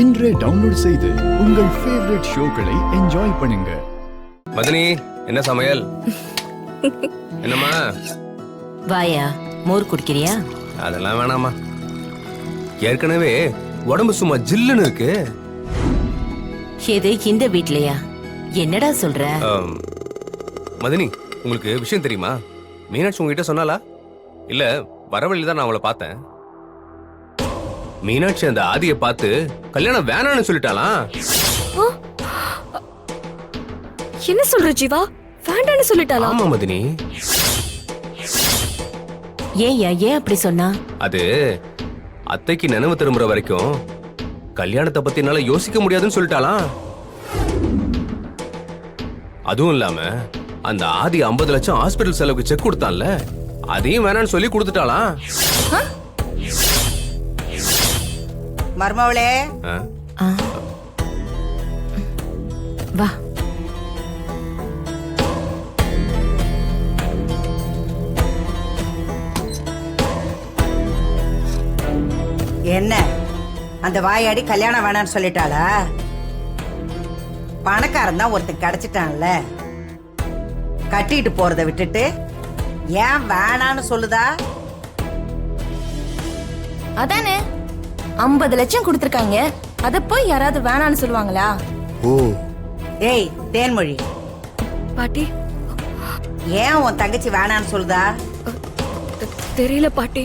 இன்றே டவுன்லோட் செய்து உங்கள் ஃபேவரட் ஷோக்களை என்ஜாய் பண்ணுங்க. மதனி, என்ன சமையல்? என்னம்மா? வாயா, மோர் குடிக்கிறியா? அதெல்லாம் வேணாமா, ஏற்கனவே உடம்பு சும்மா ஜில்லுன்னு இருக்கு. எது இந்த வீட்லயா? என்னடா சொல்ற? மதனி, உங்களுக்கு விஷயம் தெரியுமா? மீனாட்சி உங்ககிட்ட சொன்னாலா? இல்ல, வர வழியில தான் நான் அவளை பார்த்தேன். மீனாட்சி அந்த ஆதியை பார்த்து கல்யாணம் வேணான்னு சொல்லிட்டாலாம். என்ன சொல்ற ஜீவா? வேண்டான்னு சொல்லிட்டாளா? ஆமா மதினி. ஏன் அப்படி சொன்னா? அது அத்தைக்கு நினைவு திரும்புற வரைக்கும் கல்யாணத்தை பத்தி என்னால யோசிக்க முடியாதுன்னு சொல்லிட்டாலாம். அதுவும் இல்லாம அந்த ஆதி 50 லட்சம் ஹாஸ்பிடல் செலவுக்கு செக் கொடுத்தான்ல, அதையும் வேணான்னு சொல்லி கொடுத்துட்டாலாம். மர்மவளே, வா. என்ன அந்த வாயாடி கல்யாணம் வேணான்னு சொல்லிட்டாளா? பணக்காரன் தான் ஒருத்தன் கிடைச்சிட்டான்ல, கட்டிட்டு போறத விட்டுட்டு ஏன் வேணான்னு சொல்லுதா? அதானே 50 லட்சம் கொடுத்திருக்காங்க, அத போய் யாராவது வேணான்னு சொல்லுவாங்களா? ஓ, ஏய் தேன்மொழி, பாட்டி, ஏன் உன் தங்கச்சி வேணான்னு சொல்லுதா? தெரியல பாட்டி.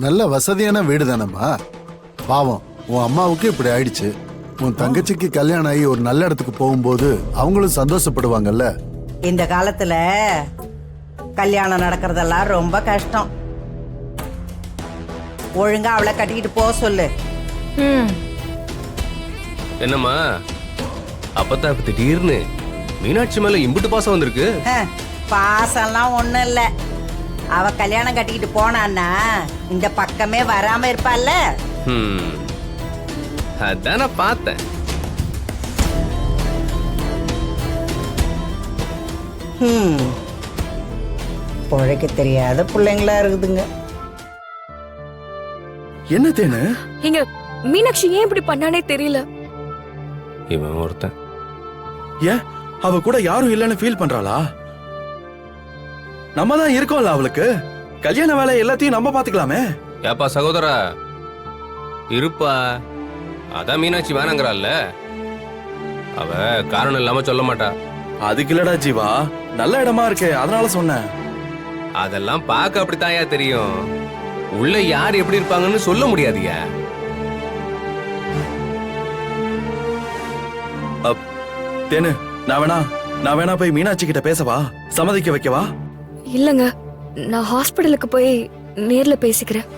நல்ல வசதியான வீடு தானம்மா. பாவம், உன் அம்மாவுக்கு இப்படி ஆயிடுச்சு. உன் தங்கச்சிக்கு கல்யாணம் ஆகி ஒரு நல்ல இடத்துக்கு போகும்போது அவங்களும் சந்தோஷப்படுவாங்கல்ல. இந்த காலத்துல கல்யாணம் நடக்கிறதெல்லாம் ரொம்ப கஷ்டம். ஒழுங்கா அவளை கட்டிக்கிட்டு போக சொல்லு. என்னம்மா, அப்பதான் திடீர்னு மீனாட்சி மேல இம்புட்டு பாசம் வந்திருக்கு? பாசம்லாம் ஒண்ணும் இல்ல. அவ கல்யாணம் கட்டிக்கிட்டு போனான்னா இந்த பக்கமே வராம இருப்பாள்ல. அதான் நான் பார்த்தேன். பொழைக்க தெரியாத பிள்ளைங்களா இருக்குதுங்க. என்ன தேனு? இங்க மீனாட்சி ஏன் இப்படி பண்ணானே தெரியல. இவன் ஒருத்தன். ஏன் அவ கூட யாரும் இல்லைன்னு ஃபீல் பண்றாளா? நம்ம தான் இருக்கோம்ல அவளுக்கு. கல்யாண வேலை எல்லாத்தையும் நம்ம பாத்துக்கலாமே. ஏப்பா சகோதரா, இருப்பா. அதான் மீனாட்சி வேணாங்கிறாள்ல, அவ காரணம் இல்லாம சொல்ல மாட்டா. அதுக்கு இல்லடா ஜீவா, நல்ல இடமா இருக்கே, அதனால சொன்னேன். அதெல்லாம் பார்க்க அப்படித்தாயா தெரியும். உள்ள யார் எப்படி இருப்பாங்கன்னு சொல்ல முடியாதியா. தேனு, நான் வேணா போய் மீனாட்சி கிட்ட பேசவா? சம்மதிக்க வைக்கவா? இல்லங்க, நான் ஹாஸ்பிடலுக்கு போய் நேர்ல பேசிக்கிறேன்.